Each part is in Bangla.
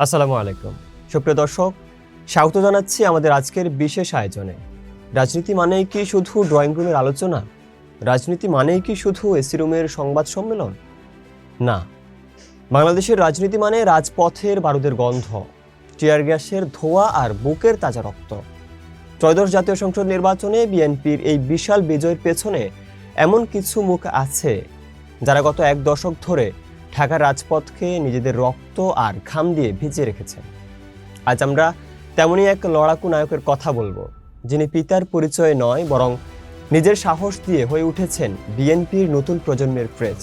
আসসালামু আলাইকুম সুপ্রিয় দর্শক, স্বাগত জানাচ্ছি আমাদের আজকের বিশেষ আয়োজনে। রাজনীতি মানেই কি শুধু ড্রয়িং রুমের আলোচনা? রাজনীতি মানেই কি শুধু এসি রুমের সংবাদ সম্মেলন? না, বাংলাদেশের রাজনীতি মানে রাজপথের বারুদের গন্ধ, টিয়ার গ্যাসের ধোঁয়া আর বুকের তাজা রক্ত। ত্রয়োদশ জাতীয় সংসদ নির্বাচনে বিএনপির এই বিশাল বিজয়ের পেছনে এমন কিছু মুখ আছে যারা গত এক দশক ধরে ঢাকার রাজপথকে নিজেদের রক্ত আর ঘাম দিয়ে ভিজিয়ে রেখেছেন। আজ আমরা তেমনই এক লড়াকু নায়কের কথা বলবো, যিনি পিতার পরিচয় নয় বরং নিজের সাহস দিয়ে হয়ে উঠেছেন বিএনপির নতুন প্রজন্মের ক্রেজ।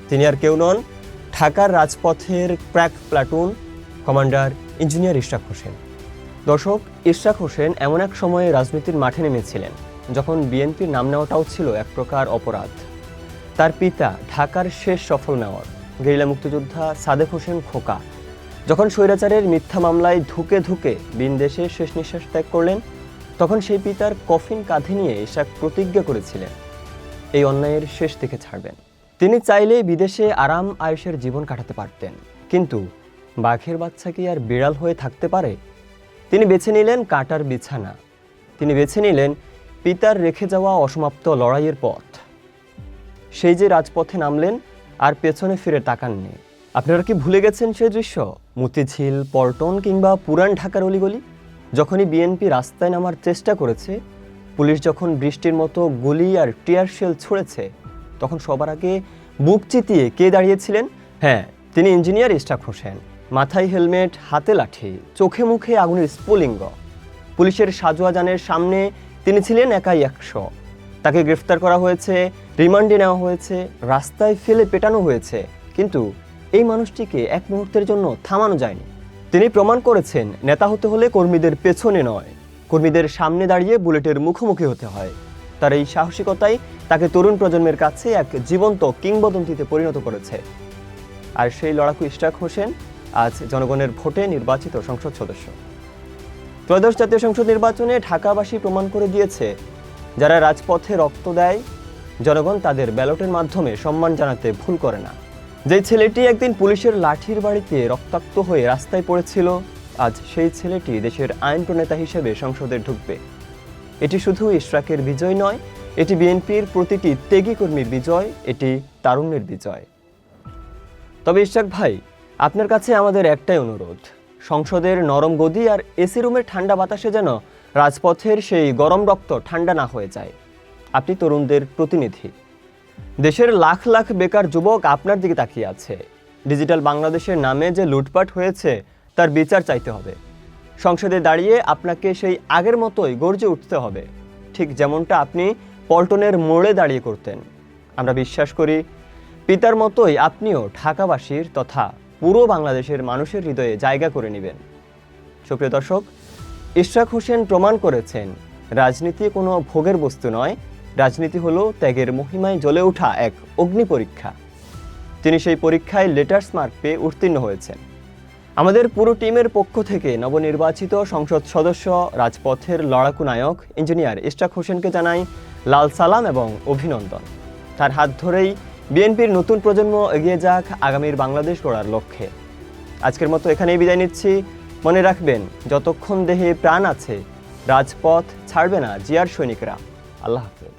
তিনি আর কেউ নন, ঢাকার রাজপথের crack platoon commander engineer Ishraq Hossain. দর্শক, ইশরাক হোসেন এমন এক সময়ে রাজনীতির মাঠে নেমেছিলেন যখন বিএনপির নাম নেওয়াটাও ছিল এক প্রকার অপরাধ। তার পিতা ঢাকার শেষ সফল মেয়র গেরিলা মুক্তিযোদ্ধা সাদেক হোসেন খোকা যখন স্বৈরাচারের মিথ্যা মামলায় ধুকে ধুকে বিনদেশে শেষ নিঃশ্বাস ত্যাগ করলেন, তখন সেই পিতার কফিন কাঁধে নিয়ে ইশরাক প্রতিজ্ঞা করেছিলেন এই অন্যায়ের শেষ দিকে ছাড়বেন। তিনি চাইলে বিদেশে আরাম আয়েশের জীবন কাটাতে পারতেন, কিন্তু বাঘের বাচ্চা কি আর বিড়াল হয়ে থাকতে পারে? তিনি বেছে নিলেন কাটার বিছানা। তিনি বেছে নিলেন পিতার রেখে যাওয়া অসমাপ্ত লড়াইয়ের পথ। সেই যে রাজপথে নামলেন আর পেছনে ফিরে তাকাননি। আপনারা কি ভুলে গেছেন সেই দৃশ্য? মতিঝিল, পল্টন কিংবা পুরান ঢাকার অলিগলি? যখনই বিএনপি রাস্তায় নামার চেষ্টা করেছে, পুলিশ যখন বৃষ্টির মতো গুলি আর টিয়ার শেল ছুঁড়েছে, তখন সবার আগে বুক চিতিয়ে কে দাঁড়িয়েছিলেন? হ্যাঁ, তিনি ইঞ্জিনিয়ার ইশরাক হোসেন। মাথায় হেলমেট, হাতে লাঠি, চোখে মুখে আগুনের স্ফুলিঙ্গ। পুলিশের সাজোয়া যানের সামনে তিনি ছিলেন একাই 100। তাকে গ্রেফতার করা হয়েছে, রিমান্ডে নেওয়া হয়েছে, রাস্তায় ফেলে পেটানো হয়েছে, কিন্তু এই মানুষটিকে এক মুহূর্তের জন্য থামানো যায়নি। তিনি প্রমাণ করেছেন নেতা হতে হলে কর্মীদের পেছনে নয়, কর্মীদের সামনে দাঁড়িয়ে বুলেটের মুখোমুখি হতে হয়। তার এই সাহসিকতাই তাকে তরুণ প্রজন্মের কাছে এক জীবন্ত কিংবদন্তিতে পরিণত করেছে। আর সেই লড়াকু ইশরাক হোসেন আজ জনগণের ভোটে নির্বাচিত সংসদ সদস্য। ত্রয়োদশ জাতীয় সংসদ নির্বাচনে ঢাকাবাসী প্রমাণ করে দিয়েছে, যারা রাজপথে রক্ত দেয়, জনগণ তাদের ব্যালটের মাধ্যমে সম্মান জানাতে ভুল করে না। যেই ছেলেটি একদিন পুলিশের লাঠির বাড়িতে রক্তাক্ত হয়ে রাস্তায় পড়েছিল, আজ সেই ছেলেটি দেশের আইন প্রণেতা হিসেবে সংসদে ঢুকবে। এটি শুধু ইশরাকের বিজয় নয়, এটি বিএনপির প্রতিটি ত্যাগী কর্মীর বিজয়, এটি তারুণ্যের বিজয়। তবে ইশরাক ভাই, আপনার কাছে আমাদের একটাই অনুরোধ, সংসদের নরম গদি আর এসি রুমের ঠান্ডা বাতাসে যেন রাজপথের সেই গরম রক্ত ঠান্ডা না হয়ে যায়। আপনি তরুণদের প্রতিনিধি। দেশের লাখ লাখ বেকার যুবক আপনার দিকে তাকিয়ে আছে। ডিজিটাল বাংলাদেশের নামে যে লুটপাট হয়েছে তার বিচার চাইতে হবে। সংসদে দাঁড়িয়ে আপনাকে সেই আগের মতোই গর্জে উঠতে হবে, ঠিক যেমনটা আপনি পল্টনের মোড়ে দাঁড়িয়ে করতেন। আমরা বিশ্বাস করি পিতার মতোই আপনিও ঢাকাবাসীর তথা পুরো বাংলাদেশের মানুষের হৃদয়ে জায়গা করে নেবেন। সুপ্রিয় দর্শক, ইশরাক হোসেন প্রমাণ করেছেন রাজনীতি কোনো ভোগের বস্তু নয়, রাজনীতি হলো ত্যাগের মহিমায় জ্বলে ওঠা এক অগ্নি পরীক্ষা। তিনি সেই পরীক্ষায় লেটার্স মার্ক পেয়ে উত্তীর্ণ হয়েছেন। আমাদের পুরো টিমের পক্ষ থেকে নবনির্বাচিত সংসদ সদস্য, রাজপথের লড়াকু নায়ক ইঞ্জিনিয়ার ইশরাক হোসেনকে জানাই লাল সালাম এবং অভিনন্দন। তার হাত ধরেই বিএনপির নতুন প্রজন্ম এগিয়ে যাক আগামীর বাংলাদেশ গড়ার লক্ষ্যে। আজকের মতো এখানেই বিদায় নিচ্ছি। মনে রাখবেন, যতক্ষণ দেহে প্রাণ আছে রাজপথ ছাড়বে না জিয়ার সৈনিকরা। আল্লাহ হাফেজ।